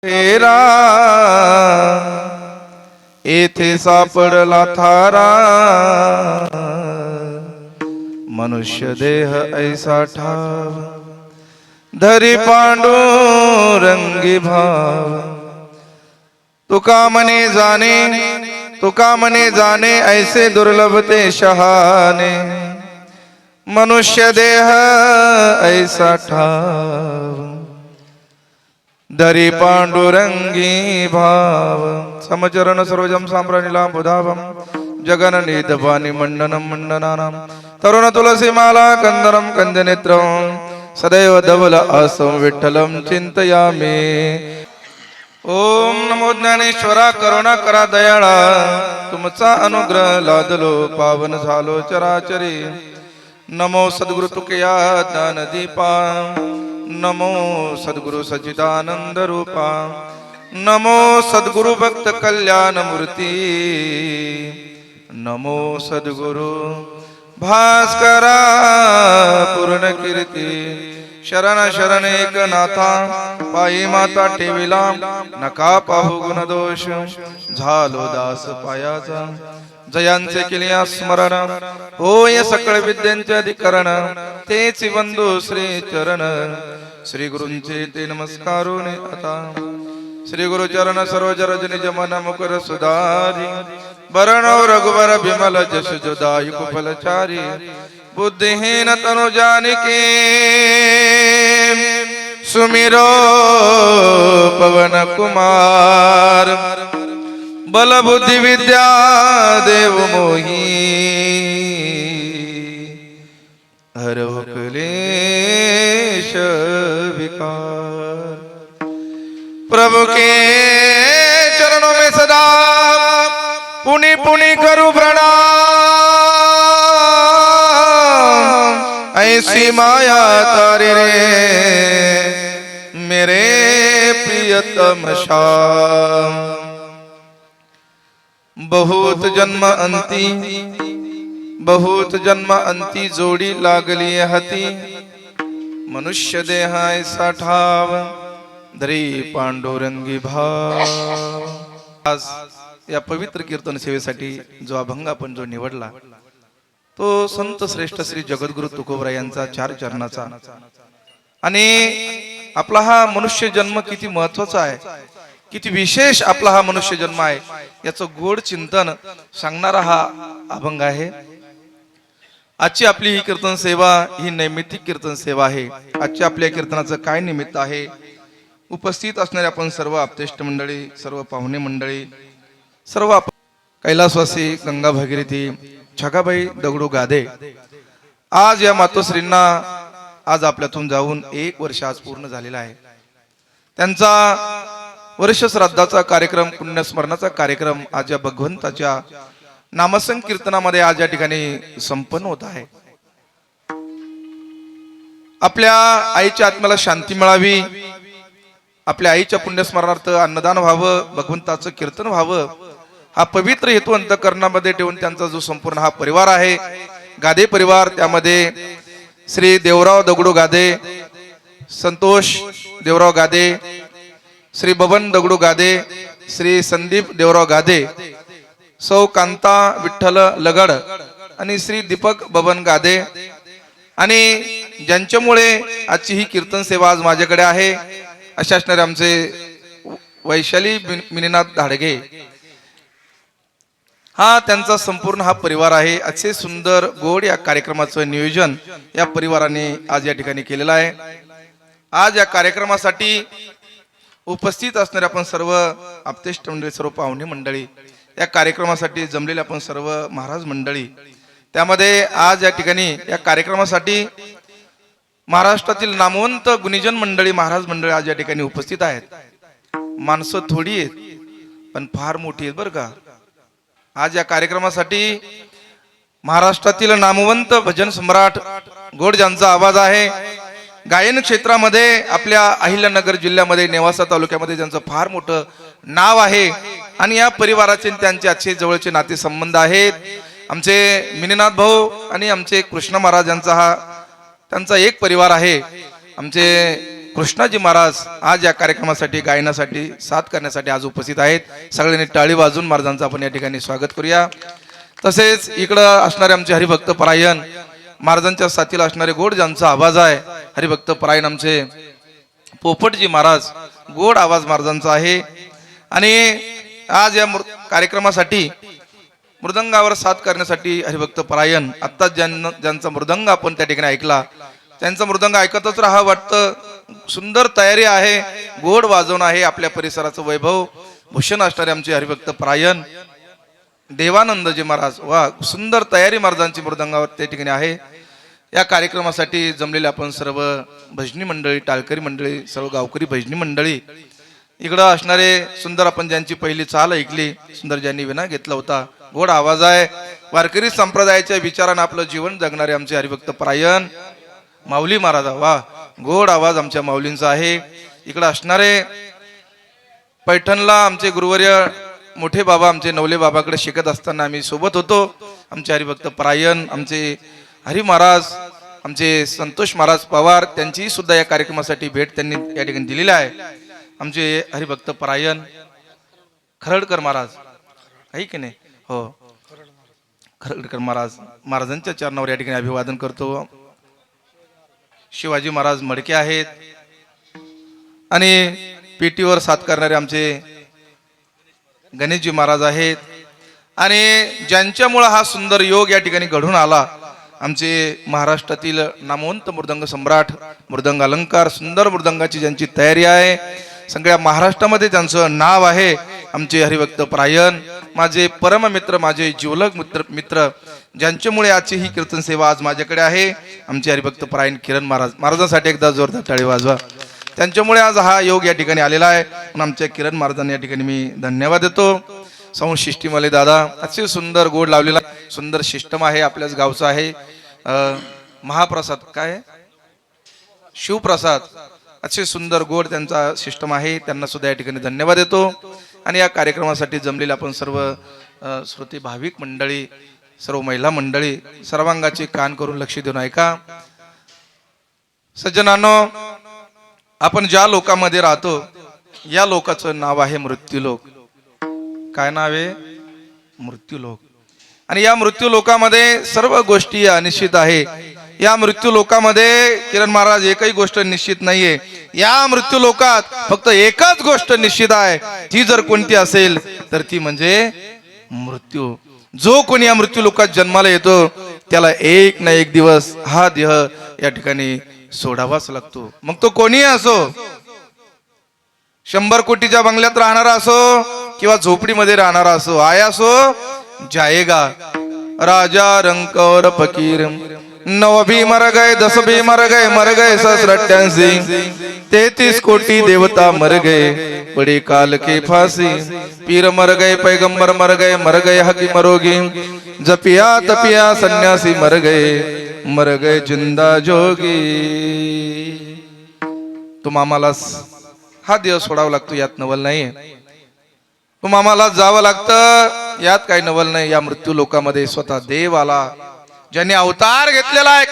फेरा येथे सापडला थारा मनुष्य देह ऐसा ठाव धरी पांडुरंगी भाव तुका मने जाणे ऐसे दुर्लभ ते शहाणे मनुष्य देह ऐसा ठाव धरी पांडुरंगी भाव समचरण सरोजम सांप्रनिलाम बुधावम जगन निधवानी मंडनम मंडनानाम तरुण तुलसी माला कंदरम कंदनेत्रम सदैव धवल आसम विठ्ठलम चिंतयामि ओम नमो ज्ञानेश्वरा करुणा करा दयाळा तुमचा अनुग्रह लादलो पावन झालो चराचरी नमो सद्गुरु तुकया ज्ञान दीपा नमो सद्गुरु सच्चिदानंद रूपा नमो सद्गुरु भक्त कल्याण मूर्ती नमो सद्गुरु भास्करा पूर्ण कीर्ती शरण शरण एक नाथा पायी माता ठेविला नका पाहू गुण दोष झालो दास पायाचा जयांचे केल्या स्मरण होय सकळ विद्यांचे अधिकरण तेच बंधू श्री चरण श्री गुरूंचे ते नमस्कारून आता श्री गुरु चरण सरोज रज निज मन मुकुर सुधारी बरणौ रघुवर बिमल जश जोदायु कुफलचारी बुद्धिहीन तनु जानिके सुमिरो पवन कुमार बल बुद्धि विद्या देव मोही हरव क्लेश विकार प्रभु के चरणों में सदा पुनि पुनि करूं प्रणाम ऐसी माया तारे रे मेरे प्रियतम श्याम बहुत जन्म अंती जोडी लागली हती मनुष्य देह ऐसा ठाव धरी पांडुरंगी भाव आज या पवित्र कीर्तन सेवेसाठी जो अभंग आपण जो निवडला तो संत श्रेष्ठ श्री जगद्गुरु तुकोबरा यांचा 4 चरणाचा आणि आपला हा मनुष्य जन्म किती महत्वाचा आहे किती विशेष आपला हा मनुष्य जन्म आहे याचं गोड चिंतन सांगणारा हा अभंग आहे। आजची आपली ही कीर्तन सेवा ही नैमित्तिक कीर्तन सेवा आहे। आजच्या आपल्या कीर्तनाचं काय निमित्त आहे उपस्थित असणारे आपण सर्व आपतेष्ट मंडळी सर्व पाहुणे मंडळी सर्व कैलासवासी गंगा भगीरथी छगाबाई दगडू गादे आज या मातोश्रींना आज आपल्यातून जाऊन 1 वर्ष आज पूर्ण झालेला आहे। त्यांचा वर्ष श्राद्धाचा कार्यक्रम पुण्यस्मरणाचा कार्यक्रम आज या भगवंताच्या नामसंकीर्तनामध्ये आज या ठिकाणी संपन्न होत आहे। आपल्या आईच्या आत्म्याला शांती मिळावी आपल्या आईच्या पुण्यस्मरणार्थ अन्नदान व्हावं भगवंताचं कीर्तन व्हावं हा पवित्र हेतू अंतःकरणामध्ये ठेवून त्यांचा जो संपूर्ण हा परिवार आहे गादे परिवार त्यामध्ये श्री देवराव दगडू गादे संतोष देवराव गादे श्री बबन दगडू गादे श्री संदीप देवराव गादे सौ कांता विठ्ठल लगड आणि श्री दीपक बबन गादे आणि ज्यांच्यामुळे आजची ही कीर्तन सेवा आज माझ्याकडे आहे अशा असणारे आमचे वैशाली मिनीनाथ धाडगे हा त्यांचा संपूर्ण हा परिवार आहे। असे सुंदर गोड या कार्यक्रमाचं नियोजन या परिवाराने आज या ठिकाणी केलेलं आहे। आज या कार्यक्रमासाठी उपस्थित असणारे आपण सर्व आपतेष्ट मंडळी सर्व पाहुणे मंडळी या कार्यक्रमासाठी जमलेले आपण सर्व महाराज मंडळी त्यामध्ये आज या ठिकाणी या कार्यक्रमासाठी महाराष्ट्रातील नामवंत गुणीजन मंडळी महाराज मंडळी आज या ठिकाणी उपस्थित आहेत। माणसं थोडी आहेत पण फार मोठी आहेत बरं का। आज या कार्यक्रमासाठी महाराष्ट्रातील नामवंत भजन सम्राट गोड ज्यांचा आवाज आहे गायन क्षेत्रामध्ये आपल्या अहिल्यानगर जिल्ह्यामध्ये नेवासा तालुक्यामध्ये ज्यांचं फार मोठं नाव आहे आणि या परिवाराचे त्यांचे अच्छे जवळचे नाते संबंध आहेत। आमचे मिनीनाथ भाऊ आणि आमचे कृष्ण महाराज यांचा हा त्यांचा एक परिवार आहे। आमचे कृष्णाजी महाराज आज या कार्यक्रमासाठी गायनासाठी साथ करण्यासाठी आज उपस्थित आहेत। सगळ्यांनी टाळी वाजून महाराजांचं आपण या ठिकाणी स्वागत करूया। तसेच इकडं असणारे आमचे हरिभक्त परायण महाराजांच्या साथीला असणारे गोड ज्यांचा आवाज आहे, हरिभक्त परायण आमचे पोपटजी महाराज, गोड आवाज महाराजांचा आहे। आणि आज या कार्यक्रमासाठी मृदंगावर साथ करण्यासाठी हरिभक्त परायण आत्ता ज्यांचा मृदंग आपण त्या ठिकाणी ऐकला, त्यांचा मृदंग ऐकतच राहा वाटतं। सुंदर तयारी आहे, गोड वाजवणं आहे, आपल्या परिसराचं वैभव भूषण असणारे आमचे हरिभक्त परायण देवानंदजी महाराज, वा सुंदर तयारी महाराजांची मृदंगावर त्या ठिकाणी आहे। या कार्यक्रमासाठी जमलेले आपण सर्व भजनी मंडळी, टाळकरी मंडळी, सर्व गावकरी भजनी मंडळी, इकडं असणारे सुंदर आपण ज्यांची पहिली चाल ऐकली, सुंदर ज्यांनी विना घेतला होता, गोड आवाज आहे, वारकरी संप्रदायाच्या विचारानं आपलं जीवन जगणारे आमचे हरिभक्त परायण माऊली महाराज, वा गोड आवाज आमच्या माऊलींचा आहे। इकडं असणारे पैठणला आमचे गुरुवर्य मोठे बाबा आमचे नवले बाबाकडे शिकत असताना आम्ही सोबत होतो। आमचे हरिभक्त परायण आमचे हरी महाराज, आमचे संतोष महाराज पवार, त्यांची सुद्धा या कार्यक्रमासाठी भेट त्यांनी या ठिकाणी दिलेली आहे। आमचे हरिभक्त परायण खरडकर महाराज आहे की नाही, हो खरडकर महाराज, महाराजांच्या चरणावर या ठिकाणी अभिवादन करतो। शिवाजी महाराज मडके आहेत आणि पेटीवर साथ करणारे आमचे गणेशजी महाराज आहेत। आणि ज्यांच्यामुळे हा सुंदर योग या ठिकाणी घडून आला, आमचे महाराष्ट्रातील नामवंत मृदंग सम्राट, मृदंग अलंकार, सुंदर मृदंगाची ज्यांची तयारी आहे, सगळ्या महाराष्ट्रामध्ये त्यांचं नाव आहे, आमचे हरिभक्त परायण, माझे परम मित्र, माझे जिवलग मित्र ज्यांच्यामुळे आजची ही कीर्तन सेवा आज माझ्याकडे आहे, आमचे हरिभक्त परायण किरण महाराज, महाराजांसाठी एकदा जोरदार टाळी वाजवा। त्यांच्यामुळे आज हा योग या ठिकाणी आलेला आहे, म्हणून आमच्या किरण महाराजांना या ठिकाणी मी धन्यवाद देतो। साऊंड सिस्टीम वाले दादा अतिशय सुंदर गोड लावलेला, सुंदर सिस्टम आहे, आपल्याच गावचा आहे। महाप्रसाद काय शिवप्रसाद, अतिशय सुंदर गोड त्यांचा सिस्टम आहे, त्यांना सुद्धा या ठिकाणी धन्यवाद देतो। आणि या कार्यक्रमासाठी जमलेले आपण सर्व श्रोते भाविक मंडळी, सर्व महिला मंडळी, सर्वांगाचे कान करून लक्ष देऊन ऐका। सज्जनांनो, आपण ज्या लोकांमध्ये राहतो या लोकाचं नाव आहे मृत्यूलोक। काय नाव आहे? मृत्यूलोक। आणि या मृत्यू लोकामध्ये सर्व गोष्टी अनिश्चित आहे। या मृत्यू लोकामध्ये किरण महाराज एकही गोष्ट निश्चित नाहीये। या मृत्यू लोकात फक्त एकच गोष्ट निश्चित आहे, ती जर कोणती असेल तर ती म्हणजे मृत्यू। जो कोणी या मृत्यू लोकात जन्माला येतो त्याला एक ना एक दिवस हा देह या ठिकाणी सोडावाच लागतो, मग तो कोणी असो, 100 कोटीच्या बंगल्यात राहणारा असो किंवा झोपडीमध्ये राहणारा असो, आया असो जाएगा। राजा रंक और फकीर 9 भी मर गए, 10 भी मर गए 788, 33 कोटी देवता मर गए, बड़े काल के फांसी। पीर मर गए, पैगंबर मर गए हकी मरोगी, जपिया तपिया सन्यासी मर गए जिंदा जोगी। तुम्हाला हा देह सोडावा लागतो, यात नवल नाही। तुम्हाला जावं लागतं, यात काही नवल नाही। या मृत्यू लोकामध्ये स्वतः देव आला, ज्यांनी अवतार घेतलेला आहे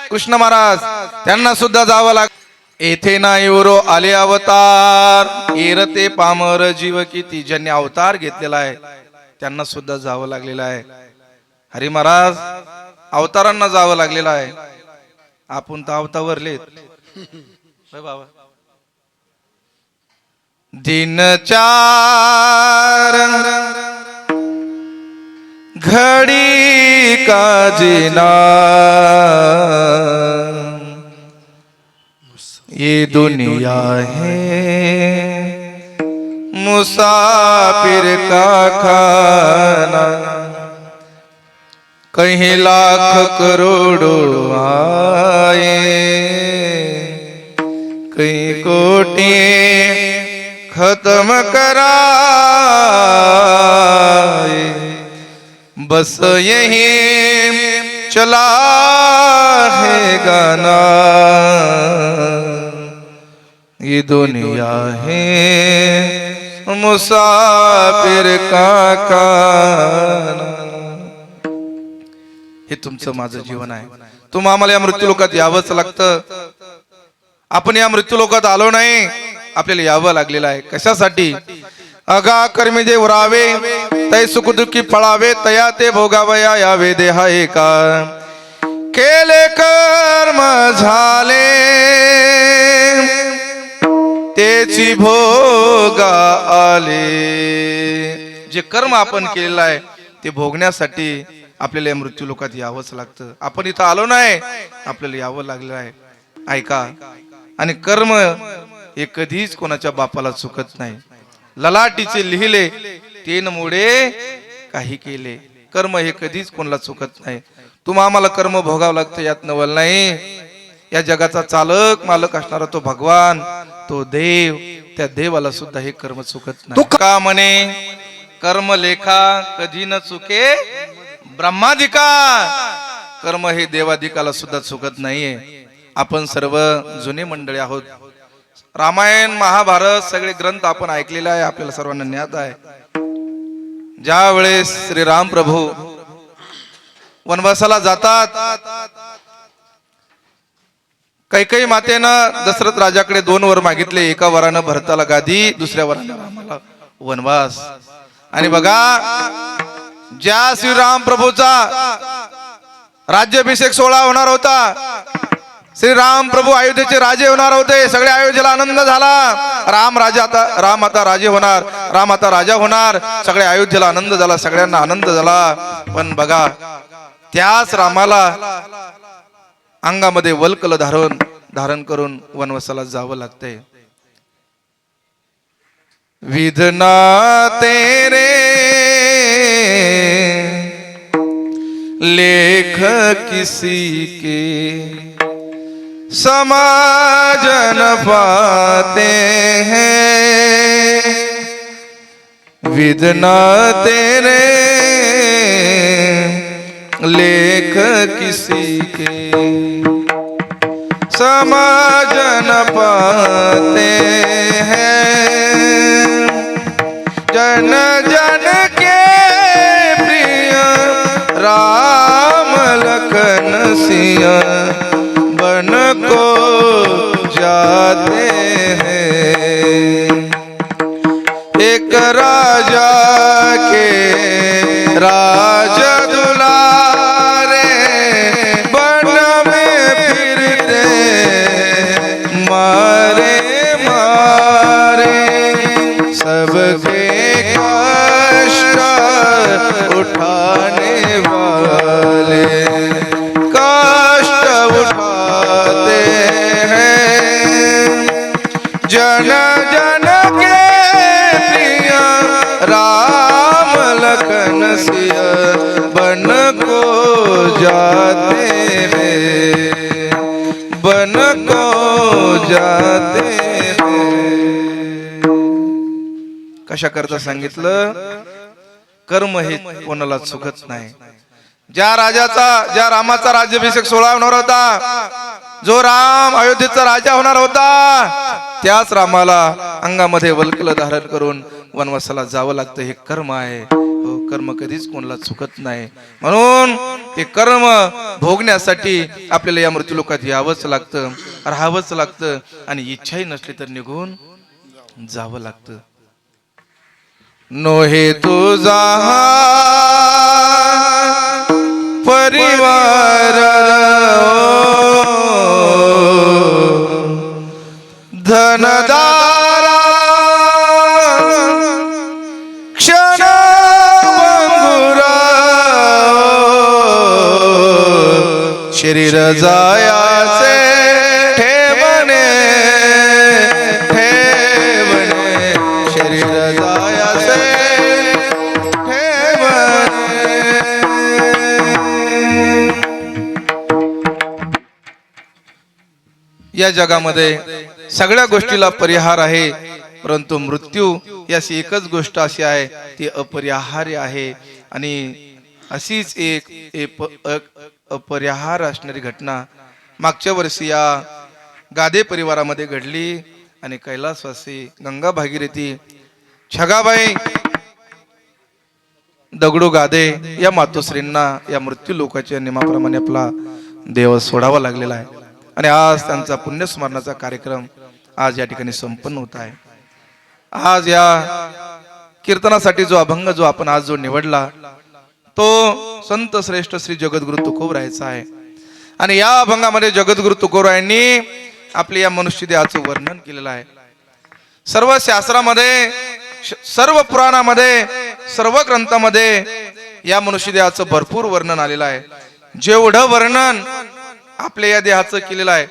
कृष्ण महाराज, त्यांना सुद्धा जावं लागतं। येथे ना एवरो आले अवतार, एरते पामर जीव किती, ज्यांनी अवतार घेतलेला आहे त्यांना सुद्धा जावं लागलेलं आहे। हरी महाराज अवतारांना जावं लागलेलं आहे, आपण तर अवतावरलेत बाबा। दिन 4 घड़ी का जीना, ये दुनिया है मुसाफिर का खाना, कहीं लाख करोड़ों आए, कहीं कोटि खत्म कराए, बस यही चला है गाना, ये दुनिया है मुसाफिर का खाना। हे तुमचं माझं जीवन आहे। तुम्हाला या मृत्यू लोकात यावंच लागतं। आपण या मृत्यू लोकात आलो नाही, आपल्याला यावं लागलेलं आहे. कशासाठी? अगा कर्मी जे उरावे तै सुखदुःखी फळावे, तया ते भोगावया यावे देहा एका. केले कर्म झाले तेची भोगा आले. जे कर्म आपण केलेलं आहे ते भोगण्यासाठी आपल्याला या मृत्यू लोकात यावंच लागतं. आपण इथं आलो नाही, आपल्याला यावं लागलं आहे. ऐका, आणि कर्म हे कधीच कोणाच्या बापाला चुकत नाही. ललाटीचे लिहिले तेन मोडे काही केले. कर्म हे कधीच कोणाला चुकत नाही. तुम्हा आम्हाला कर्म भोगावं लागतं, यात नवल नाही. या जगाचा चालक मालक असणारा तो भगवान, तो देव, त्या देवाला सुद्धा हे कर्म चुकत नाही. का म्हणे कर्म लेखा कधी न चुके ब्रह्माधिका. कर्म हे देवाधिकाला सुद्धा चुकत नाहीये. आपण सर्व जुने मंडळी आहोत. रामायण महाभारत सगळे ग्रंथ आपण ऐकलेले आहे, आपल्याला सर्वांना ज्ञात आहे. ज्या वेळेस श्रीराम प्रभू वनवासाला जातात, कैकेयी मातेनं दशरथ राजाकडे 2 वर मागितले. एका वरानं भरताला गादी, दुसऱ्या वरानं रामाला वनवास. आणि बघा, ज्या श्रीराम प्रभूचा राज्याभिषेक सोहळा होणार होता, श्रीराम प्रभू अयोध्येचे राजे होणार होते, सगळ्या अयोध्येला आनंद झाला. राम आता राजे होणार, राम आता राजा होणार. सगळ्या अयोध्येला आनंद झाला, सगळ्यांना आनंद झाला. पण बघा, त्याच रामाला अंगामध्ये वल्कल धारण करून वनवासाला जावं लागतंय. विधना तेरे लेख किसी के समाजन पाते हैं. विधना तेरे लेख किसी के समाजन पाते हैं. जन जन के प्रिय राम लखन सिया बन को जाते हैं. एक राजा के राज दुलारे बन में फिरते मारे मारे. सबके कष्ट उठाने वाले कष्ट उठाते हैं. जन जन के प्रिय राम लखन सिया बन को जाते हैं, बन को जाते हैं. कशा करता सांगितलं? कर्म हे कोणाला चुकत नाही. ज्या रामाचा राज्याभिषेक सोहळा होणार होता, जो राम अयोध्येचा राजा होणार होता, त्याच रामाला अंगामध्ये वल्कल धारण करून वनवासाला जावं लागतं. हे कर्म आहे. हो, कर्म कधीच कोणाला चुकत नाही. म्हणून ते कर्म भोगण्यासाठी आपल्याला या मृत्यू लोकात यावंच लागतं, राहावंच लागतं. आणि इच्छाही नसली तर निघून जावं लागतं. नोहे तुझा परिवार धनदारा क्षण भंगुरा. शरीर जायाचे ठेवणे ठेवणे. शरीर जायाचे या जगामध्ये सगळ्या गोष्टीला परिहार आहे, परंतु मृत्यू याची एकच गोष्ट अशी आहे, ती अपरिहार्य आहे. आणि अशीच एक अपरिहार्य असणारी घटना मागच्या वर्षी या गादे परिवारामध्ये घडली. आणि कैलासवासी गंगा भागीरथी छगाबाई दगडू गादे या मातोश्रींना या मृत्यू लोकाच्या नियमाप्रमाणे आपला देह सोडावा लागलेला आहे. आणि आज त्यांचा पुण्यस्मरणाचा कार्यक्रम आज या ठिकाणी संपन्न होत आहे. आज या कीर्तनासाठी जो अभंग जो आपण आज जो निवडला तो संत श्रेष्ठ श्री जगद्गुरु तुकोबरायचा आहे. आणि या अभंगामध्ये जगद्गुरु तुकोबरायांनी आपल्या या मनुष्य देहाचं वर्णन केलेलं आहे. सर्व शास्त्रामध्ये, सर्व पुराणामध्ये, सर्व ग्रंथामध्ये या मनुष्य देहाचं भरपूर वर्णन आलेलं आहे. जेवढं वर्णन आपल्या या देहाचं केलेलं आहे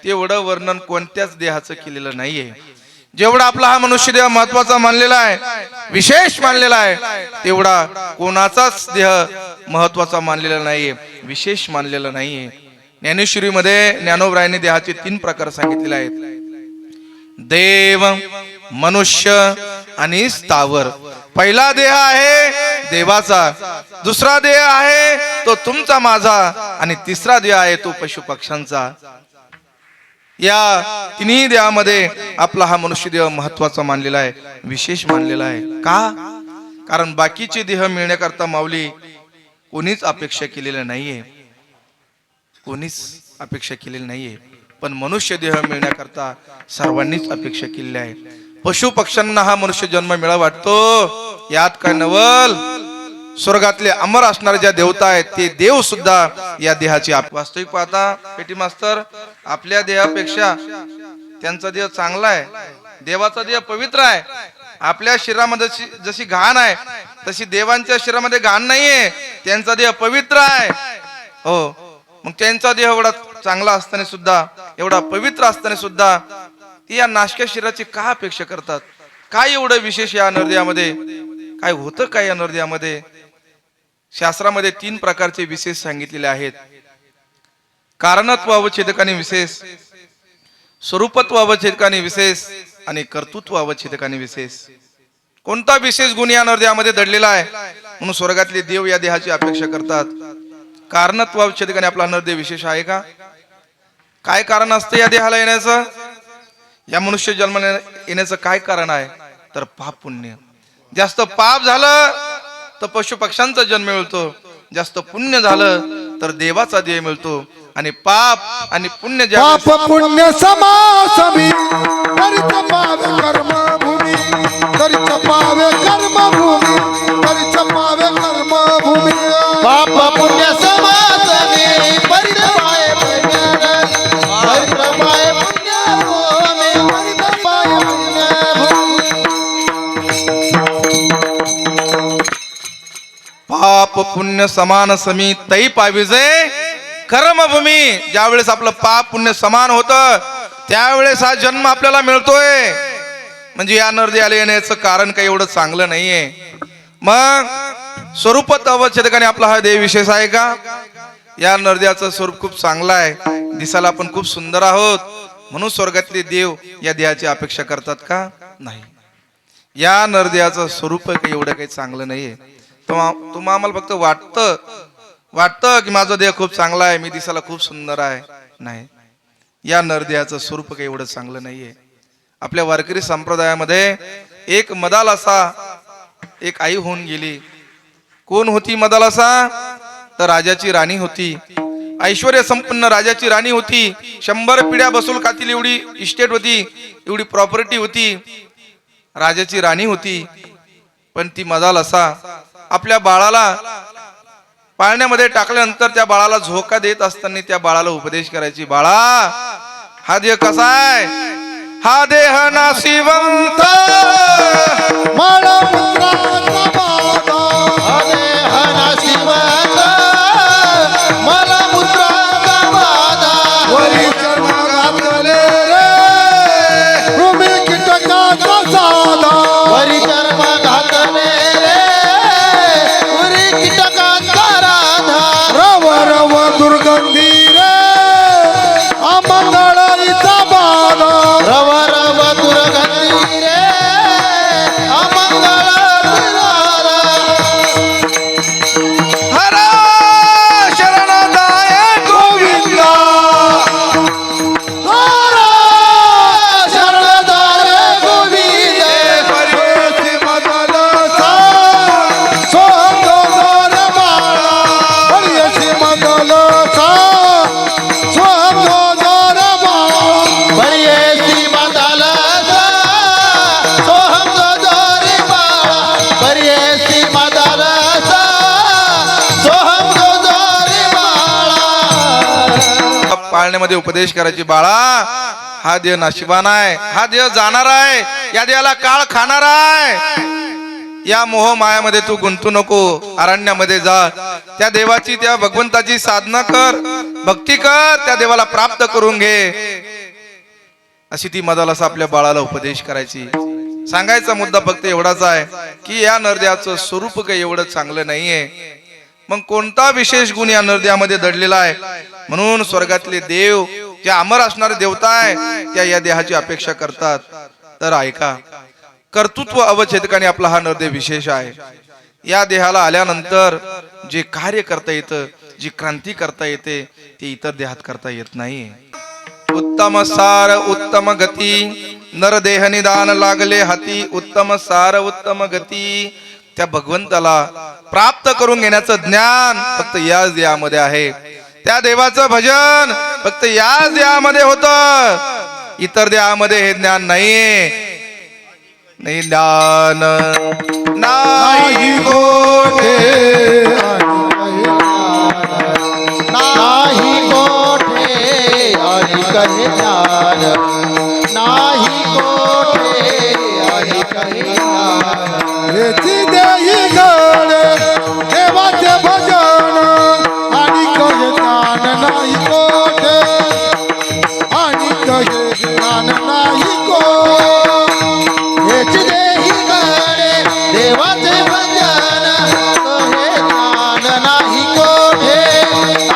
तेवढं वर्णन कोणत्याच देहाचं केलेलं नाहीये. जेवढा आपला हा मनुष्य देह महत्वाचा मानलेला आहे, विशेष मानलेला आहे, तेवढा कोणाचाच देह महत्वाचा मानलेला नाहीये, विशेष मानलेला नाहीये. ज्ञानेश्वरीमध्ये ज्ञानोबरायांनी देहाचे 3 प्रकार सांगितलेले आहेत. देव, मनुष्य आणि स्थावर. पहिला देह आहे देवाचा, दुसरा देह आहे तो तुमचा माझा, आणि तिसरा देह आहे तो पशु पक्ष्यांचा. या तिन्ही देहामध्ये आपला हा मनुष्य देह महत्वाचा मानलेला आहे, विशेष मानलेला आहे. का? कारण बाकीचे देह मिळण्याकरता माऊली कोणीच अपेक्षा केलेलं नाहीये, कोणीच अपेक्षा केलेली नाहीये. पण मनुष्य देह मिळण्याकरता सर्वांनीच अपेक्षा केलेली आहे. पशु पक्ष्यांना हा मनुष्य जन्म मिळा वाटतो, यात काय नवल. स्वर्गातले अमर असणारे ज्या देवता आहेत ते देव सुद्धा या देहाची वास्तविक पाहता पेटी मास्तर आपल्या देहापेक्षा त्यांचा देह चांगला आहे. देवाचा देह पवित्र आहे. आपल्या शरीरामध्ये जशी घाण आहे तशी देवांच्या शरीरामध्ये घाण नाहीये. त्यांचा देह पवित्र आहे. हो, मग त्यांचा देह एवढा चांगला असताना सुद्धा, एवढा पवित्र असताना सुद्धा ती या नाशक्या शरीराची का अपेक्षा करतात? काय एवढं विशेष या नरदेहामध्ये? काय होतं काय या नरदेहामध्ये? शास्त्रामध्ये 3 प्रकारचे विशेष सांगितलेले आहेत. कारणत्व अवच्छेदकाने विशेष, स्वरूपत्व अवच्छेदकाने विशेष आणि कर्तृत्व अवच्छेदकाने विशेष. कोणता विशेष गुण या नरदेहामध्ये दडलेला आहे म्हणून स्वर्गातले देव या देहाची अपेक्षा करतात? कारणत्व अवच्छेदकाने आपला नरदेह विशेष आहे का? काय कारण असतं या देहाला येण्याचं? या मनुष्य जन्म येण्याचं काय कारण आहे? तर पाप पुण्य. जास्त पाप झालं तर पशु पक्ष्यांचा जन्म मिळतो, जास्त पुण्य झालं तर देवाचा देह मिळतो. आणि पाप आणि पुण्य, पाप पुण्य समासमी तरिच पावे कर्मभूमी, तरिच पावे कर्मभूमी, तरिच पावे कर्मभूमी. पाप पुण्य समासमी परित पाये पुण्यभूमी, परित पाये पुण्यभूमी, परित पाये पुण्यभूमी. पाप पुण्य समान समी तै पाविजे कर्मभूमी. ज्यावेळेस आपलं पाप पुण्य समान होतं त्यावेळेस हा जन्म आपल्याला मिळतोय. म्हणजे या नरदेहाला येण्याचं कारण काही एवढं चांगलं नाहीये. मग स्वरूपात अवच्छेदकाने आपला हा देह विशेष आहे का? या नरदेहाचं स्वरूप खूप चांगलं आहे, दिसायला आपण खूप सुंदर आहोत म्हणून स्वर्गातले देव या देहाची अपेक्षा करतात का? नाही. या नरदेहाचं स्वरूप काही एवढं काही चांगलं नाहीये. तुम्हाला आम्हाला फक्त वाटतं की माझा देह खूप चांगला आहे, मी दिसायला खूप सुंदर आहे. नाही, या नरदेहाचं स्वरूप काही एवढं चांगलं नाहीये. आपल्या वारकरी संप्रदायामध्ये एक मदालसा एक आई होऊन गेली. कोण होती मदालसा? तर राजाची राणी होती. ऐश्वर्य संपन्न राजाची राणी होती. 100 पिढ्या बसून खातील एवढी इस्टेट होती, एवढी प्रॉपर्टी होती. राजाची राणी होती. पण ती मदालसा आपल्या बाळाला पाळण्यामध्ये टाकल्यानंतर त्या बाळाला झोका देत असताना त्या बाळाला उपदेश करायची, बाळा हा देह कसा आहे? हा देह नाशिवंत मला पुत्राचा बाधा, हा देह नाशिवंत मला पुत्राचा बाधा. वरी चर्म घातले रे कृमी कीटकाचा साधा, वरी चर्म घातले रे उरी कीटकांचा राधा. रव रव दुर्गंधी रे अमंगळीचा बाधा, रव रव दुर्गंधी रे पाळण्यामध्ये उपदेश करायची, बाळा हा देह नशिबान आहे, हा देह जाणार आहे, या देहाला काळ खाणार आहे, या मोह मायामध्ये तू गुंतू नको, अरण्यामध्ये जा, त्या देवाची त्या भगवंताची साधना कर, भक्ती कर, त्या देवाला प्राप्त करून घे, अशी ती मदालसा आपल्या बाळाला उपदेश करायची. सांगायचा मुद्दा फक्त एवढाच आहे की या नरदेवाचं स्वरूप काही एवढं चांगलं नाहीये, मग कोणता विशेष गुण या नरदेवामध्ये दडलेला आहे, म्हणून स्वर्गातले देव जे अमर असणारे देवता आहे त्या या देहाची अपेक्षा करतात. तर ऐका, कर्तृत्व अवच्छेदकाने आपला हा नरदेव विशेष आहे. या देहाला आल्यानंतर जे कार्य करता येतं, जी क्रांती करता येते, ते इतर देहात करता येत नाही. उत्तम सार उत्तम गती, नरदेह निदान लागले हाती, उत्तम सार उत्तम गती, त्या भगवंताला प्राप्त करून घेण्याचं ज्ञान फक्त याच देहामध्ये आहे. त्या देवाचं भजन फक्त याच देहामध्ये होतं, इतर देहामध्ये हे ज्ञान नाहीये. नाही ज्ञान नाही कोठे, नाही कोठे अधिक ज्ञान, नाही कोठे अधिक ज्ञान. हेची देही गळे देवाचे भजन आणि कहे ज्ञान नाही कोठे, आणि कहे ज्ञान नाही कोठे. हेच देही गळे देवाचे भजन, कहे ज्ञान नाही कोठे,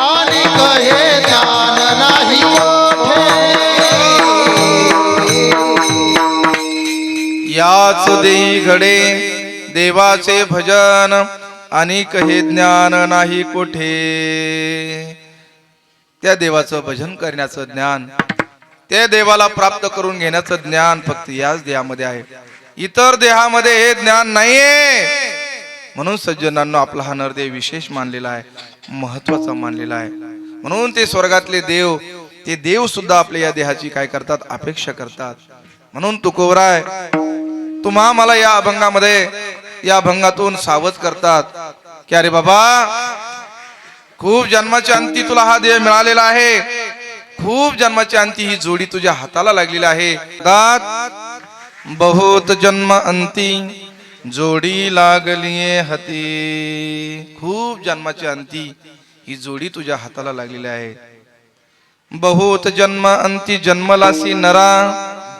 आणि कहे ज्ञान नाही कोठे. याच देही घडे देवाचे भजन आणि कहे ज्ञान नाही कोठे. त्या देवाचं भजन करण्याचं ज्ञान, त्या देवाला प्राप्त करून घेण्याचं ज्ञान फक्त याच देहामध्ये आहे, इतर देहामध्ये हे ज्ञान नाहीये. म्हणून सज्जनांनो आपला हा नरदेव विशेष मानलेला आहे, महत्वाचा मानलेला आहे. म्हणून ते स्वर्गातले देव, ते देव सुद्धा आपल्या या देहाची काय करतात, अपेक्षा करतात. म्हणून तुकोबराय तुम्हा मला या अभंगामध्ये, या अभंगातून सावध करतात की अरे बाबा, खूप जन्माच्या अंती तुला हा देह मिळालेला आहे, खूप जन्माच्या अंती ही जोडी तुझ्या हाताला लागलेली आहे. बहुत जन्म अंती जोडी लागली हती, खूप जन्माच्या अंती ही जोडी तुझ्या हाताला लागलेली आहे. बहुत जन्म अंती जन्मलासी नरा,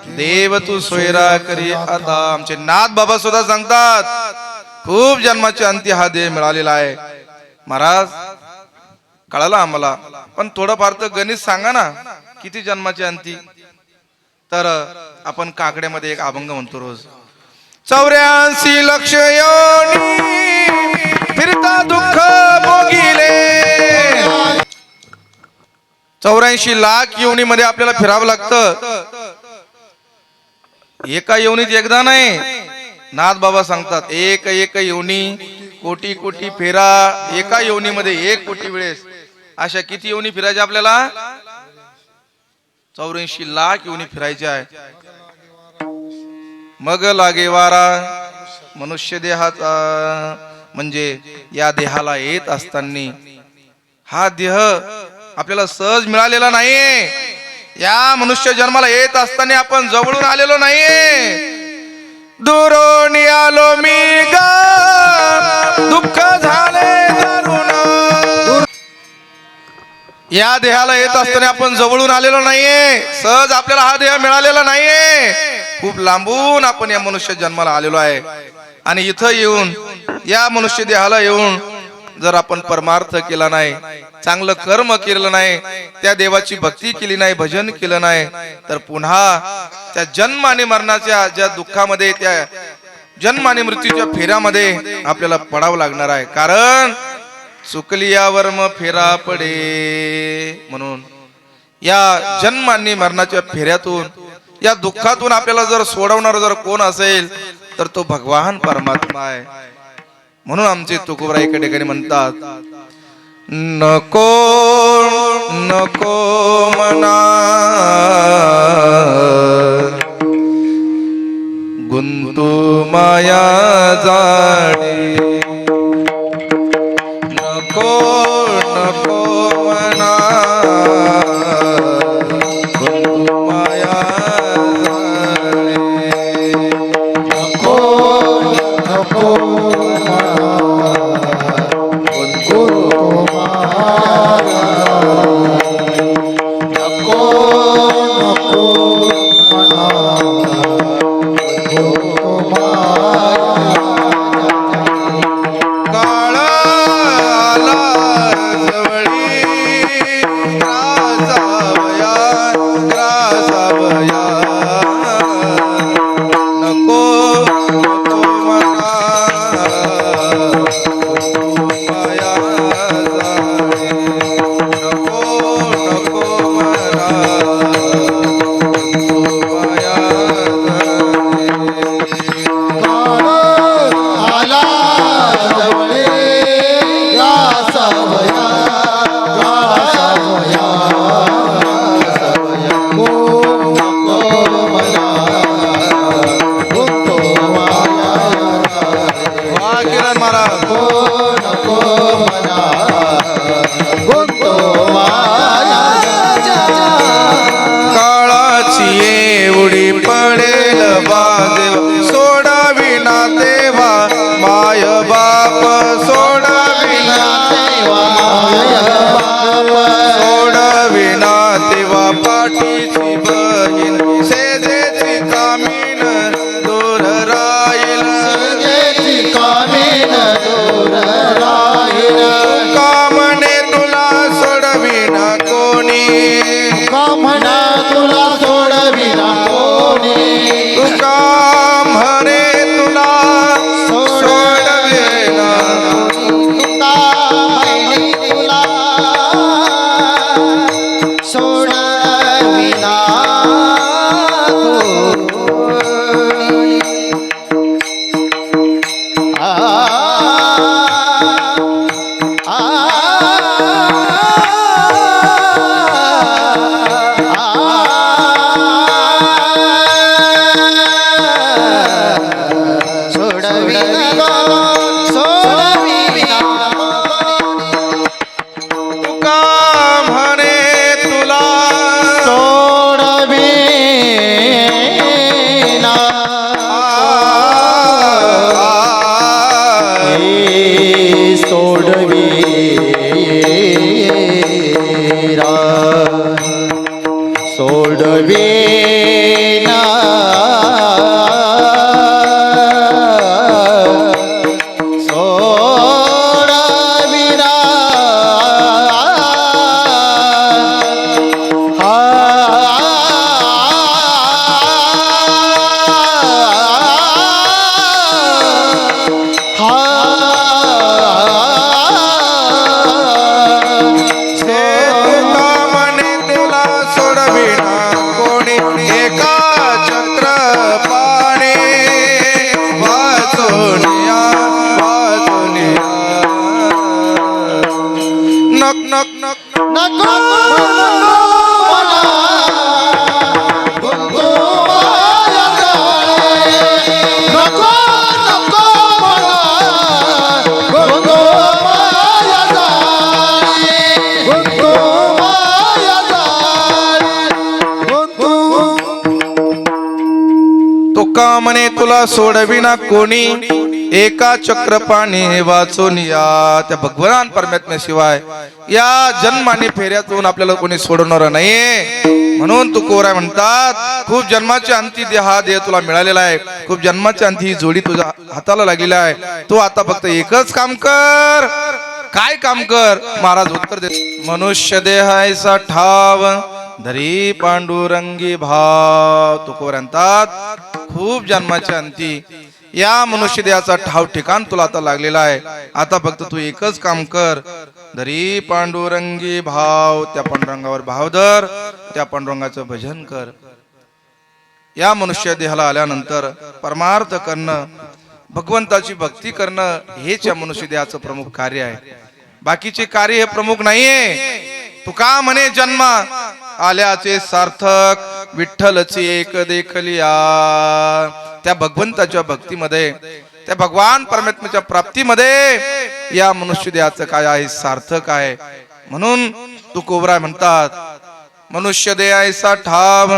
देव तू सोयरा करी आता. आमचे नाथ बाबा सुद्धा सांगतात खूप जन्माच्या अंती हा देह मिळालेला आहे. महाराज कळालं आम्हाला, पण थोडंफार तर गणित सांगा ना, किती जन्माच्या अंती. तर आपण काकड्यामध्ये एक अभंग म्हणतो रोज, 84 लक्ष योनी फिरता दुःख भोगिले. 84 लाख योनीमध्ये आपल्याला फिरावं लागतं, एका योनीत एकदा नाही. नाथ बाबा सांगतात एक एक योनी कोटी कोटी फेरा, एका योनीमध्ये 1 कोटी वेळेस. अशा किती योनी फिरायच्या आपल्याला, 84 लाख योनी फिरायच्या आहे. मग लागे वारा मनुष्य देहाचा, म्हणजे या देहाला येत असताना हा देह आपल्याला सहज मिळालेला नाहीये. या मनुष्य जन्माला येत असताना आपण जवळून आलेलो नाहीये, दुरून आलो मी गा, दुःख झाले दारुण. या देहाला येत असताना आपण जवळून आलेलो नाहीये, सहज आपल्याला हा देह मिळालेला नाहीये, खूप लांबून आपण या मनुष्य जन्माला आलेलो आहे. आणि इथं येऊन, या मनुष्य देहाला येऊन जर आपण परमार्थ केला नाही, चांगलं कर्म केलं नाही, त्या देवाची भक्ती केली नाही, भजन केलं नाही, तर पुन्हा त्या जन्म आणि मरणाच्या ज्या दुःखामध्ये, त्या जन्म आणि मृत्यूच्या फेऱ्यामध्ये आपल्याला पडावं लागणार आहे. कारण चुकली यावर मग फेरा पडे. म्हणून या जन्म आणि मरणाच्या फेऱ्यातून, या दुःखातून आपल्याला जर सोडवणार जर कोण असेल तर तो भगवान परमात्मा आहे. म्हणून आमचे तुकोबराय एका ठिकाणी म्हणतात, नको नको मना गुंतू माया जाणे, नको नको मना सोडविन ग सोडविना तुका म्हणे तुला सोडविना सोडवीरा सोडवीना सोडवीरा नक नक नक नको मला गुंगुमाया जाळे नको नको मला गुंगुमाया जाळे गुंगुमाया जाळे तुका म्हणे तुला सोडविना कोणी एका चक्रपाणी वाचून या त्या भगवान परमात्म्याशिवाय या जन्माने फेऱ्यातून आपल्याला कोणी सोडवणार नाहीये. म्हणून तू कोरा म्हणतात खूप जन्माच्या अंती हा देह तुला मिळालेला आहे, खूप जन्माच्या अंती ही जोडी तुझ्या हाताला लागलेली आहे. तू आता फक्त एकच काम कर. काय काम कर? महाराज उत्तर दे. मनुष्य देहायचा ठाव धरी पांडुरंगी भाव. तू कोरा म्हणतात खूप जन्माच्या अंती या मनुष्य देहाचा ठाव ठिकाण तुला आता लागलेला आहे. आता फक्त तू एकच काम कर. धरी पांडुरंगी भाव. त्या पांडुरंगावर भाव धर, त्या पांडुरंगाचं भजन कर. या मनुष्य देहाला आल्यानंतर परमार्थ करणं, भगवंताची भक्ती करणं हेच या मनुष्य देहाचं प्रमुख कार्य आहे. बाकीचे कार्य हे प्रमुख नाहीये. तू का म्हणे जन्म आल्याचे सार्थक विठ्ठलची एक देखलिया. त्या भगवंताच्या भक्तीमध्ये, त्या भगवान परमात्म्याच्या प्राप्तीमध्ये या मनुष्य देहाचं काय आहे? सार्थक आहे. म्हणून तू कोबरा म्हणतात मनुष्य देहायचा ठाव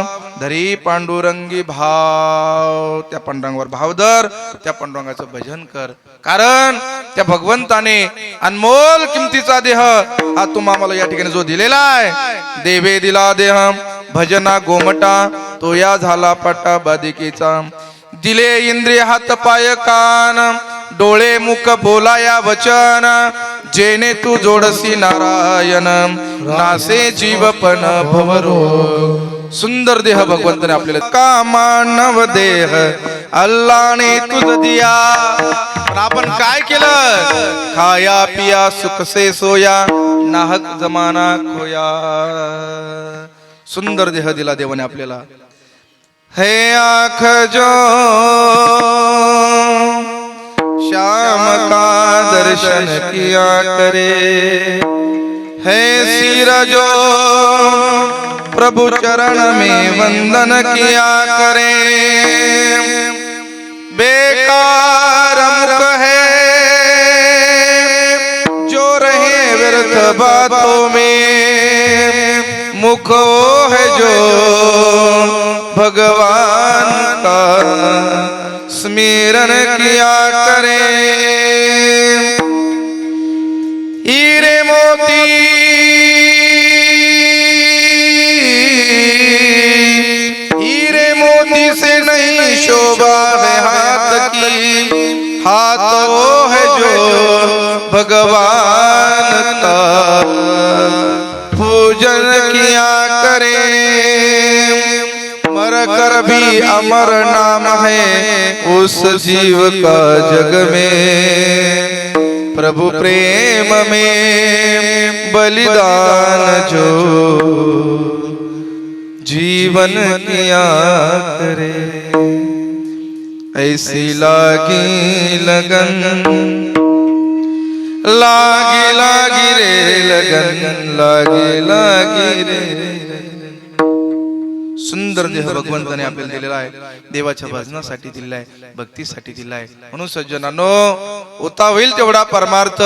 धरी पांडुरंगी भाव. त्या पांडुरंगावर भाव धर, त्या पांडुरंगाचं भजन कर. कारण त्या भगवंताने अनमोल किमतीचा देह हा तुम्हाला या ठिकाणी जो दिलेला आहे, देवे दिला देह भजना गोमटा तो या झाला पटा बाधिकेचा. दिले इंद्रिय हात पाय कान डोळे मुख बोलाया वचन. जेने तू जोडसी नारायण नासे जीवपण भवरो. सुंदर देह भगवंताने आपल्याला का मानव देह अल्लाने तुझ दिया. पण आपण काय केलं? खाया पिया सुख से सोया नाहक जमाना खोया. सुंदर देह दिला देवाने आपल्याला. है आँख जो श्याम का दर्शन किया करे, है सिर जो प्रभु चरण में वंदन किया करे. बेकार मुख है जो रहे व्यर्थ बातों में, मुख है जो भगवान का स्मरण किया करे. हीरे मोती हीरे मोती से नहीं शोभा है हाथ की, हाथ वो है जो भगवान का पूजन किया करे. मर कर भी अमर नाम है उस जीव का जग में, प्रभु प्रेम में बलिदान जो जीवन किया करे. ऐसी लागी लगन लागी लागी रे लगन लागी लागी रे. सुंदर देह भगवंताने आपल्याला दिलेला आहे, देवाच्या भजनासाठी दिलेला आहे, भक्तीसाठी दिला आहे. म्हणून सज्जनांनो, होता होईल तेवढा परमार्थ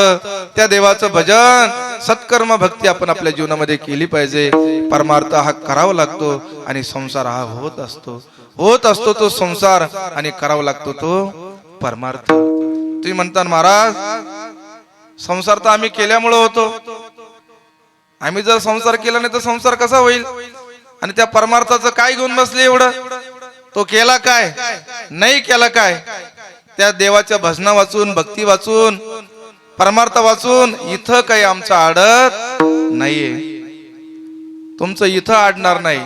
त्या देवाचं भजन सत्कर्म भक्ती आपण आपल्या जीवनामध्ये केली पाहिजे. परमार्थ हा करावा लागतो आणि संसार हा होत असतो तो संसार, आणि करावा लागतो तो परमार्थ. तुम्ही म्हणता महाराज संसार तर आम्ही केल्यामुळे होतो, आम्ही जर संसार केला नाही तर संसार कसा होईल, आणि त्या परमार्थाचं काय घेऊन बसले एवढं, तो केला काय नाही केला काय, त्या देवाच्या भजना वाचून भक्ती वाचून परमार्थ वाचून इथं काही आमचं आडत नाहीये, तुमचं इथं आडणार नाही.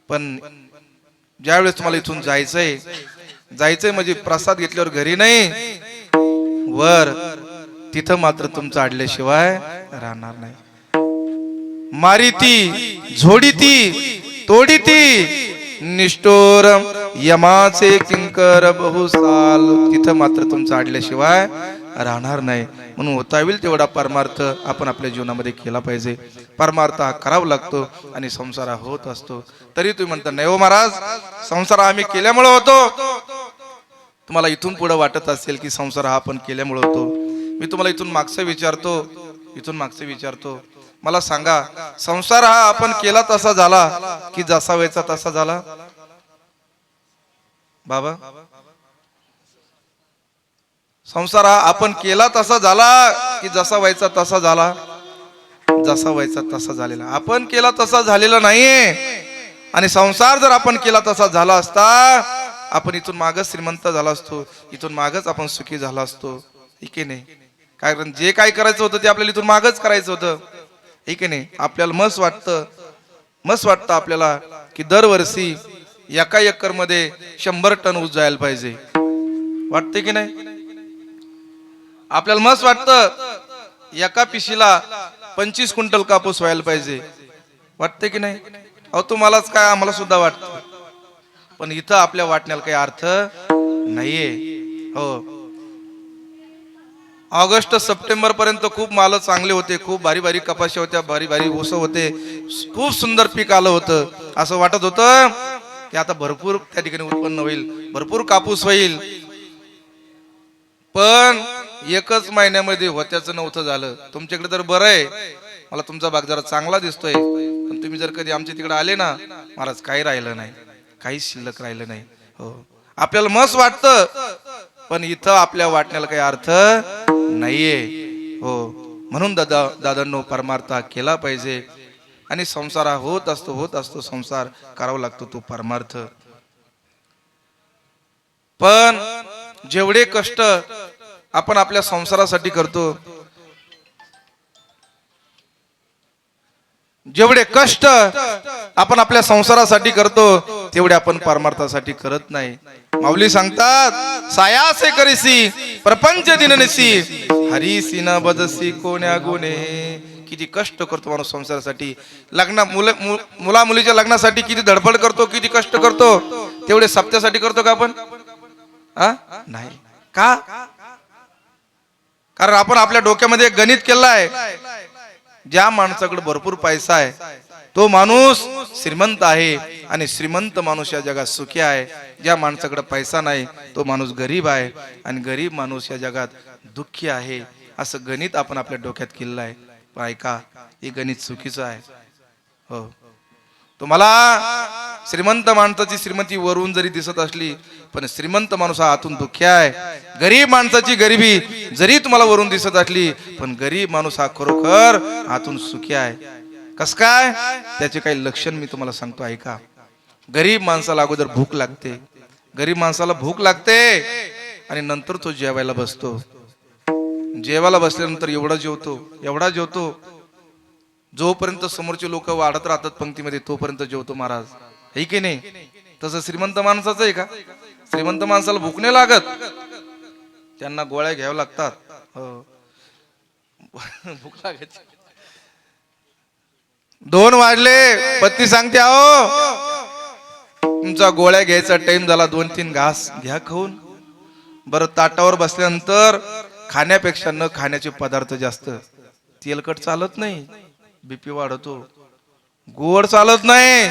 पण ज्यावेळेस तुम्हाला इथून जायचंय म्हणजे प्रसाद घेतल्यावर घरी नाही, वर तिथं मात्र तुमचं आडल्याशिवाय राहणार नाही. मारिती झोडीती तोडीती निष्ठोर यमाचे किंकर बहुसाल, तिथं मात्र तुमचं आडल्याशिवाय राहणार नाही. म्हणून होता येईल तेवढा परमार्थ आपण आपल्या जीवनामध्ये केला पाहिजे. परमार्थ हा करावा लागतो आणि संसार हा होत असतो. तरी तुम्ही म्हणता नाही हो महाराज संसार आम्ही केल्यामुळे होतो. तुम्हाला इथून पुढे वाटत असेल की संसार हा आपण केल्यामुळे होतो. मी तुम्हाला इथून मागचं विचारतो, मला सांगा संसार हा आपण केला तसा झाला की जसा व्हायचा तसा झाला? बाबा संसार हा आपण केला तसा झाला की जसा व्हायचा तसा झाला? जसा व्हायचा तसा झालेला. आपण केला तसा झालेला नाहीये. आणि संसार जर आपण केला तसा झाला असता आपण इथून मागच श्रीमंत झाला असतो, इथून मागच आपण सुखी झाला असतो. ठीक आहे नाही? कारण जे काय करायचं होतं ते आपल्याला इथून मागच करायचं होतं. ठीक आहे नाही? आपल्याला मस्त वाटतं आपल्याला की दरवर्षी एका एकर मध्ये 100 टन ऊस जायला पाहिजे. वाटते की नाही? आपल्याला मस्त वाटतं एका पिशीला 25 क्विंटल कापूस व्हायला पाहिजे. वाटते की नाही? अहो तुम्हालाच काय आम्हाला सुद्धा वाटतं. पण इथं आपल्या वाटण्याला काही अर्थ नाहीये. हो, ऑगस्ट सप्टेंबर पर्यंत खूप माल चांगले होते, खूप भारी भारी कपाशी होत्या, भारी भारी ऊस होते, खूप सुंदर पीक आलं होतं. असं वाटत होतं की आता भरपूर त्या ठिकाणी उत्पन्न होईल, भरपूर कापूस होईल. पण एकच महिन्यामध्ये होत्याचं नव्हतं झालं. तुमच्याकडे तर बरं आहे, मला तुमचा भाग जरा चांगला दिसतोय. पण तुम्ही जर कधी आमच्या तिकडे आले ना महाराज, काही राहिलं नाही, काहीच शिल्लक राहिलं नाही. हो, आपल्याला मस्त वाटतं पण इथं आपल्या वाटण्याला काही अर्थ नाहीये. हो, म्हणून दादांनो परमार्थ हा केला पाहिजे. आणि संसार हा होत असतो संसार करावा लागतो तो परमार्थ. पण जेवढे कष्ट आपण आपल्या संसारासाठी करतो, जेवढे कष्ट आपण आपल्या संसारासाठी करतो तेवढे आपण परमार्थासाठी करत नाही. माऊली सांगतात सायासे करीसी प्रपंच दिननिसी हरीसी न बदसी कोण्या गुणे. किती कष्ट करतो माणूस संसारासाठी. मुला मुलीच्या लग्नासाठी किती धडपड करतो, किती कष्ट करतो. तेवढे सप्त्यासाठी करतो का आपण? नाही का? कारण आपण आपल्या डोक्यामध्ये एक गणित केलं आहे, ज्या माणसाकडे भरपूर पैसा आहे तो माणूस श्रीमंत आहे आणि श्रीमंत माणूस या जगात सुखी आहे. ज्या माणसाकडे पैसा नाही तो माणूस गरीब आहे आणि गरीब माणूस या जगात दुःखी आहे. असं गणित आपण आपल्या डोक्यात केलेलं आहे. पण ऐका, हे गणित चुकीचं आहे. हो, तुम्हाला श्रीमंत माणसाची श्रीमंती वरून जरी दिसत असली पण श्रीमंत माणूस हा आतून दुःखी आहे. गरीब माणसाची गरिबी जरी तुम्हाला वरून दिसत असली पण गरीब माणूस हा खरोखर आतून सुखी आहे. कस काय? त्याचे काही लक्षण मी तुम्हाला सांगतो, ऐका. गरीब माणसाला अगोदर भूक लागते, गरीब माणसाला भूक लागते आणि नंतर तो जेवायला बसतो. जेवायला बसल्यानंतर एवढा जेवतो जोपर्यंत समोरचे लोक वाढत राहतात पंक्तीमध्ये तोपर्यंत जेवतो महाराज. हे की नाही? तसं श्रीमंत माणसाचं आहे का? श्रीमंत माणसाला भूक नाही लागत, त्यांना गोळ्या घ्याव्या लागतात. हो, भूक लागायची. 2 वाजले पत्नी सांगते अहो तुमचा गोळ्या घ्यायचा टाइम झाला, 2-3 घास घ्या खाऊन. बरं, ताटावर बसल्यानंतर खाण्यापेक्षा न खाण्याचे पदार्थ जास्त. तेलकट चालत नाही, बीपी वाढतो. गोड चालत नाही,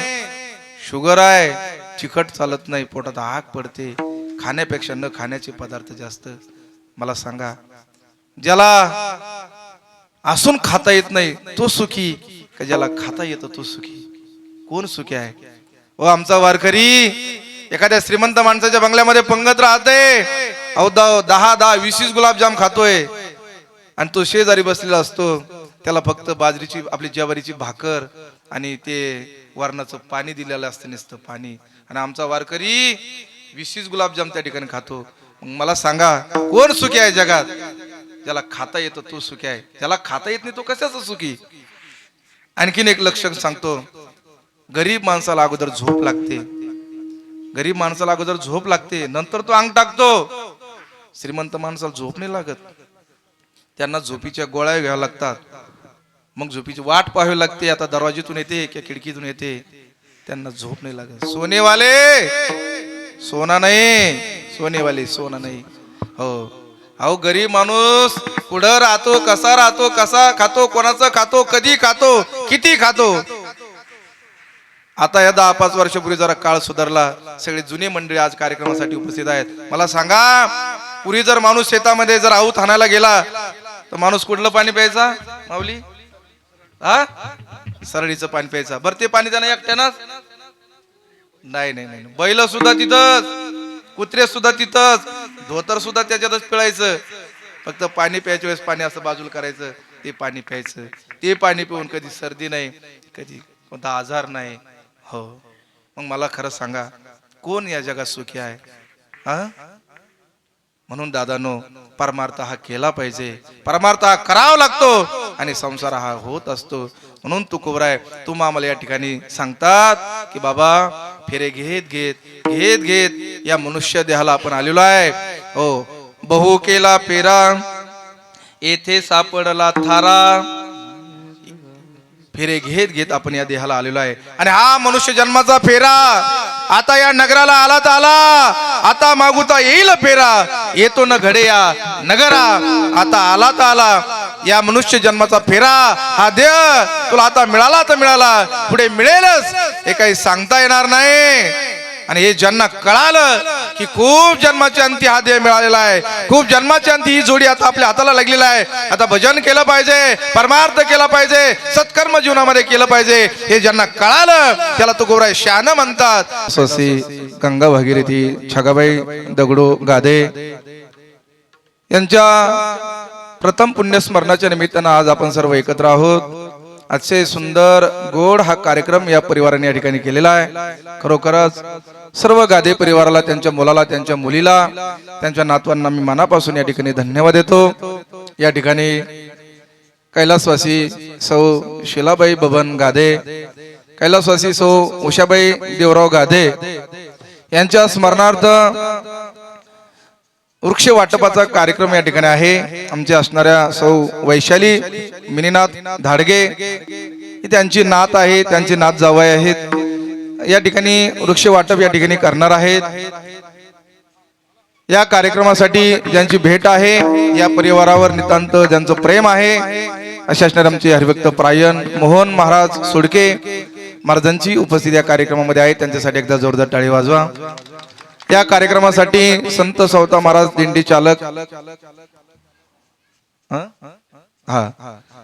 शुगर आहे, चिकट चालत नाही, पोटात आग पडते, खाण्यापेक्षा न खाण्याचे पदार्थ जास्त. मला सांगा, ज्याला असून खाता येत नाही तो सुखी का ज्याला खाता येतं तो सुखी? कोण सुखी आहे? ओ आमचा वारकरी एखाद्या श्रीमंत माणसाच्या बंगल्यामध्ये पंगत राहते, अहो 10 20 गुलाबजाम खातोय, आणि तो शेजारी बसलेला असतो, त्याला फक्त बाजरीची आपली ज्वारीची भाकर आणि ते वरणाचं पाणी दिलेलं असतं, नुसतं पाणी. आणि आमचा वारकरी 20 गुलाबजाम त्या ठिकाणी खातो. मग मला सांगा, कोण सुखी आहे जगात? ज्याला खाता येतं तो सुखी आहे, ज्याला खाता येत नाही तो कशाचा सुखी? आणखीन एक लक्षण सांगतो, गरीब माणसाला अगोदर झोप लागते, गरीब माणसाला अगोदर झोप लागते, नंतर तो अंग टाकतो. श्रीमंत माणसाला झोप नाही लागत, त्यांना झोपीच्या गोळ्या घ्याव्या लागतात, मग झोपीची वाट पाहावी लागते. आता दरवाजेतून येते किंवा खिडकीतून येते, त्यांना झोप नाही लागत. सोनेवाले सोना नाही, सोनेवाले सोना नाही. हो, अहो गरीब माणूस कुठं राहतो, कसा राहतो, कसा खातो, कोणाचं खातो, कधी खातो, किती खातो. आता या 10-5 वर्षापूर्वी जरा काळ सुधारला, सगळी जुनी मंडळी आज कार्यक्रमासाठी उपस्थित आहेत. मला सांगा, पूर्वी जर माणूस शेतामध्ये जर आऊत हाणायला गेला तर माणूस कुठलं पाणी प्यायचा माऊली? हा, सरळीचं पाणी प्यायचा. बरं ते पाणी त्यानं एकट्यानंच? नाही नाही नाही, बैल सुद्धा तिथंच, कुत्रे सुद्धा तिथंच, धोतर सुद्धा त्याच्यातच पिळायचं. फक्त पाणी प्यायच्या वेळेस पाणी असं बाजूला करायचं, ते पाणी प्यायचं. ते पाणी पिऊन कधी सर्दी नाही, कधी कोणता आजार नाही. हो, मग मला खरं सांगा, कोण या जगात सुखी आहे? हा, म्हणून दादानो, परमार्थ हा केला पाहिजे, परमार्थ हा करावा लागतो आणि संसार हा होत असतो. म्हणून तुकोबराय तुम्हा आम्हाला या ठिकाणी सांगतात की बाबा, फेरे घेत घेत घेत घेत या मनुष्य देहाला आपण आलेलो आहे. हो, बहु केला पेरा येथे सापडला थारा. फेरे घेत घेत आपण या देहाला आलेलो आहे, आणि हा मनुष्य जन्माचा फेरा आता या नगराला आला तर आला, आता मागुता येईल फेरा, येतो न घडे या नगरा, आता आला तर आला. या मनुष्य जन्माचा फेरा हा देह तुला आता मिळाला तर मिळाला, पुढे मिळेलच हे काही सांगता येणार नाही. आणि हे ज्यांना कळालं की खूप जन्माच्या अंती हा देह मिळालेला आहे, खूप जन्माच्या अंती ही जोडी आता आपल्या हाताला लागलेला आहे, आता भजन केलं पाहिजे, परमार्थ केला पाहिजे, सत्कर्म जीवनामध्ये केलं पाहिजे, हे ज्यांना कळालं त्याला तुकोबराय शहाणं म्हणतात. स्वसी गंगा भागीरथी छगाबाई दगडू गादे यांच्या प्रथम पुण्यस्मरणाच्या निमित्तानं आज आपण सर्व एकत्र आहोत. अतिशय सुंदर गोड हा कार्यक्रम या परिवाराने या ठिकाणी केलेला आहे. खरोखरच सर्व गादे परिवाराला, त्यांच्या मुलाला, त्यांच्या मुलीला, त्यांच्या नातवांना मी मनापासून या ठिकाणी धन्यवाद देतो. या ठिकाणी कैलासवासी सौ शिलाबाई बबन गादे, कैलासवासी सौ उषाबाई देवराव गादे यांच्या स्मरणार्थ वृक्ष वाटपाचा कार्यक्रम या ठिकाणी आहे. आमच्या असणाऱ्या सौ वैशाली मिनीनाथ धाडगे ही त्यांची नात आहे, त्यांची नात जावई आहेत. या ठिकाणी वृक्ष वाटप या ठिकाणी करणार आहेत. या कार्यक्रमासाठी ज्यांची भेट आहे, या परिवारावर नितांत ज्यांचं प्रेम आहे, अशा असणारे आमचे हरिभक्त प्रायण मोहन महाराज सोडके महाराजांची उपस्थिती या कार्यक्रमामध्ये आहे. त्यांच्यासाठी एकदा जोरदार टाळी वाजवा. या कार्यक्रमासाठी संत सावता महाराज दिंडी चालक,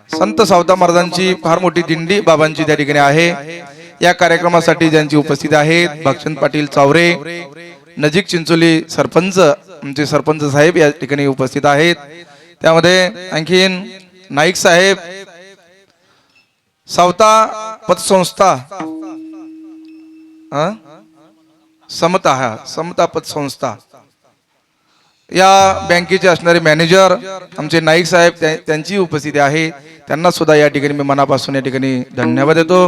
संत सावता महाराजांची फार मोठी दिंडी बाबांची त्या ठिकाणी आहे. या कार्यक्रमासाठी ज्यांची उपस्थिती आहेत, भक्षण पाटील चावरे, नजीक चिंचोली सरपंच, आमचे सरपंच साहेब या ठिकाणी उपस्थित आहेत. त्यामध्ये आणखीन नाईक साहेब, सावता पतसंस्था, समता पतसंस्था या बँकेचे असणारे मॅनेजर आमचे नाईक साहेब, त्यांची उपस्थिती आहे. त्यांना सुद्धा या ठिकाणी मी मनापासून या ठिकाणी धन्यवाद देतो.